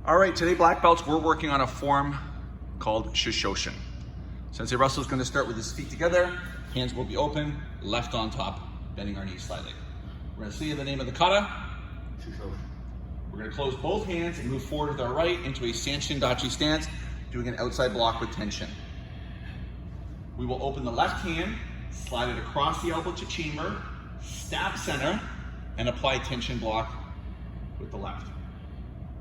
All right, today black belts, we're working on a form called Shisoshin. Sensei Russell is going to start with his feet together, hands will be open, left on top, bending our knees slightly. We're going to say the name of the kata, Shisoshin. We're going to close both hands and move forward with our right into a Sanshin Dachi stance, doing an outside block with tension. We will open the left hand, slide it across the elbow to chamber, stab center, and apply tension block with the left.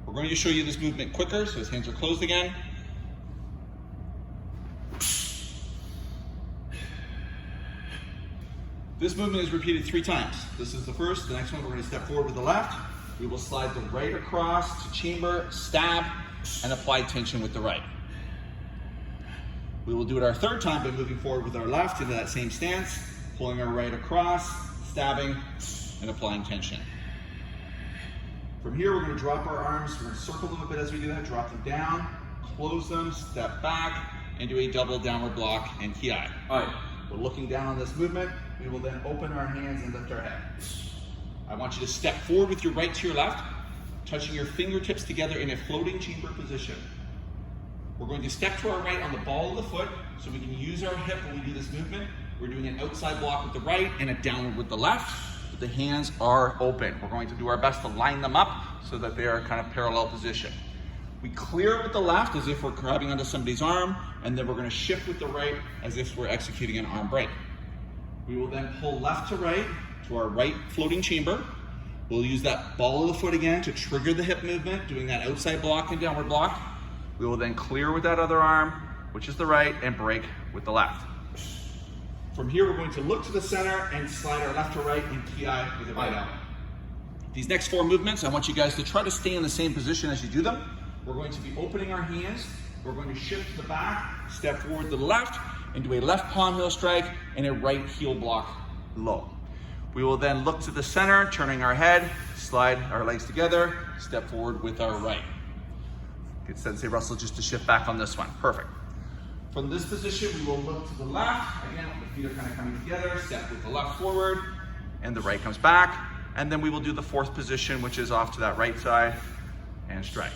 We're going to show you this movement quicker, so his hands are closed again. This movement is repeated 3 times. This is the first. The next one, we're going to step forward with the left. We will slide the right across to chamber, stab, and apply tension with the right. We will do it our 3rd time by moving forward with our left into that same stance, pulling our right across, stabbing, and applying tension. From here, we're going to drop our arms. We're going to circle a little bit as we do that, drop them down, close them, step back, and do a double downward block and ki. All right, we're looking down on this movement. We will then open our hands and lift our head. I want you to step forward with your right to your left, touching your fingertips together in a floating chamber position. We're going to step to our right on the ball of the foot so we can use our hip when we do this movement. We're doing an outside block with the right and a downward with the left. The hands are open. We're going to do our best to line them up so that they are kind of parallel position. We clear with the left as if we're grabbing onto somebody's arm, and then we're going to shift with the right as if we're executing an arm break. We will then pull left to right to our right floating chamber. We'll use that ball of the foot again to trigger the hip movement, doing that outside block and downward block. We will then clear with that other arm, which is the right, and break with the left. From here, we're going to look to the center and slide our left to right and ki with the right elbow. These next 4 movements, I want you guys to try to stay in the same position as you do them. We're going to be opening our hands. We're going to shift to the back, step forward to the left, and do a left palm heel strike and a right heel block low. We will then look to the center, turning our head, slide our legs together, step forward with our right. Get Sensei Russell just to shift back on this one. Perfect. From this position, we will look to the left. Again, the feet are kind of coming together. Step with the left forward, and the right comes back. And then we will do the 4th position, which is off to that right side, and strike.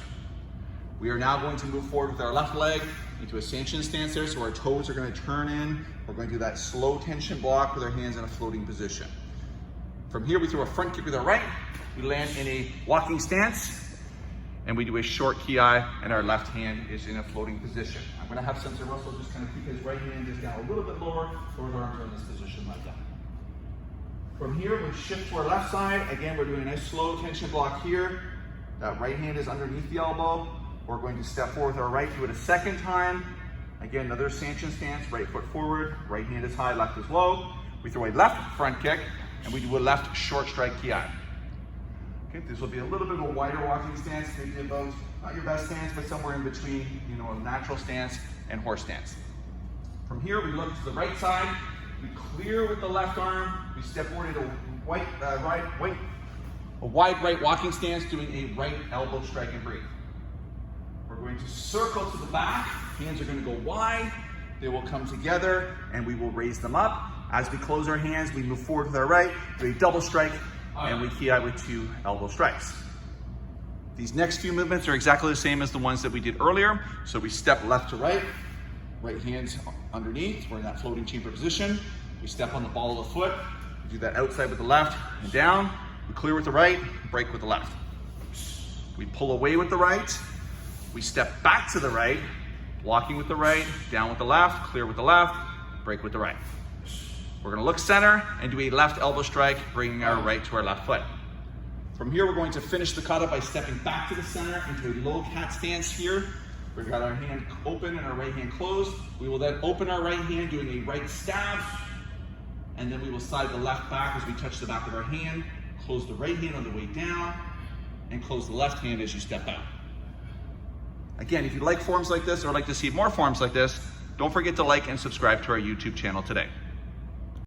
We are now going to move forward with our left leg into a Sanshin stance there, so our toes are going to turn in. We're going to do that slow tension block with our hands in a floating position. From here, we throw a front kick with our right. We land in a walking stance, and we do a short ki, and our left hand is in a floating position. I'm going to have Sensei Russell just kind of keep his right hand just down a little bit lower, so his arms are in this position like that. From here, we shift to our left side. Again, we're doing a nice slow tension block here. That right hand is underneath the elbow. We're going to step forward with our right, do it a 2nd time. Again, another Sanshin stance, right foot forward, right hand is high, left is low. We throw a left front kick, and we do a left short strike ki. Okay, this will be a little bit of a wider walking stance, maybe about, not your best stance, but somewhere in between, a natural stance and horse stance. From here, we look to the right side, we clear with the left arm, we step forward into a wide right walking stance, doing a right elbow strike and breathe. We're going to circle to the back, hands are going to go wide, they will come together, and we will raise them up. As we close our hands, we move forward with our right, do a double strike, and we ki with 2 elbow strikes. These next few movements are exactly the same as the ones that we did earlier. So we step left to right, right hands underneath, we're in that floating chamber position. We step on the ball of the foot, we do that outside with the left and down. We clear with the right, break with the left. We pull away with the right, we step back to the right, blocking with the right, down with the left, clear with the left, break with the right. We're going to look center and do a left elbow strike, bringing our right to our left foot. From here, we're going to finish the kata by stepping back to the center into a low cat stance here. We've got our hand open and our right hand closed. We will then open our right hand, doing a right stab, and then we will slide the left back as we touch the back of our hand, close the right hand on the way down, and close the left hand as you step out. Again, if you like forms like this or like to see more forms like this, don't forget to like and subscribe to our YouTube channel today.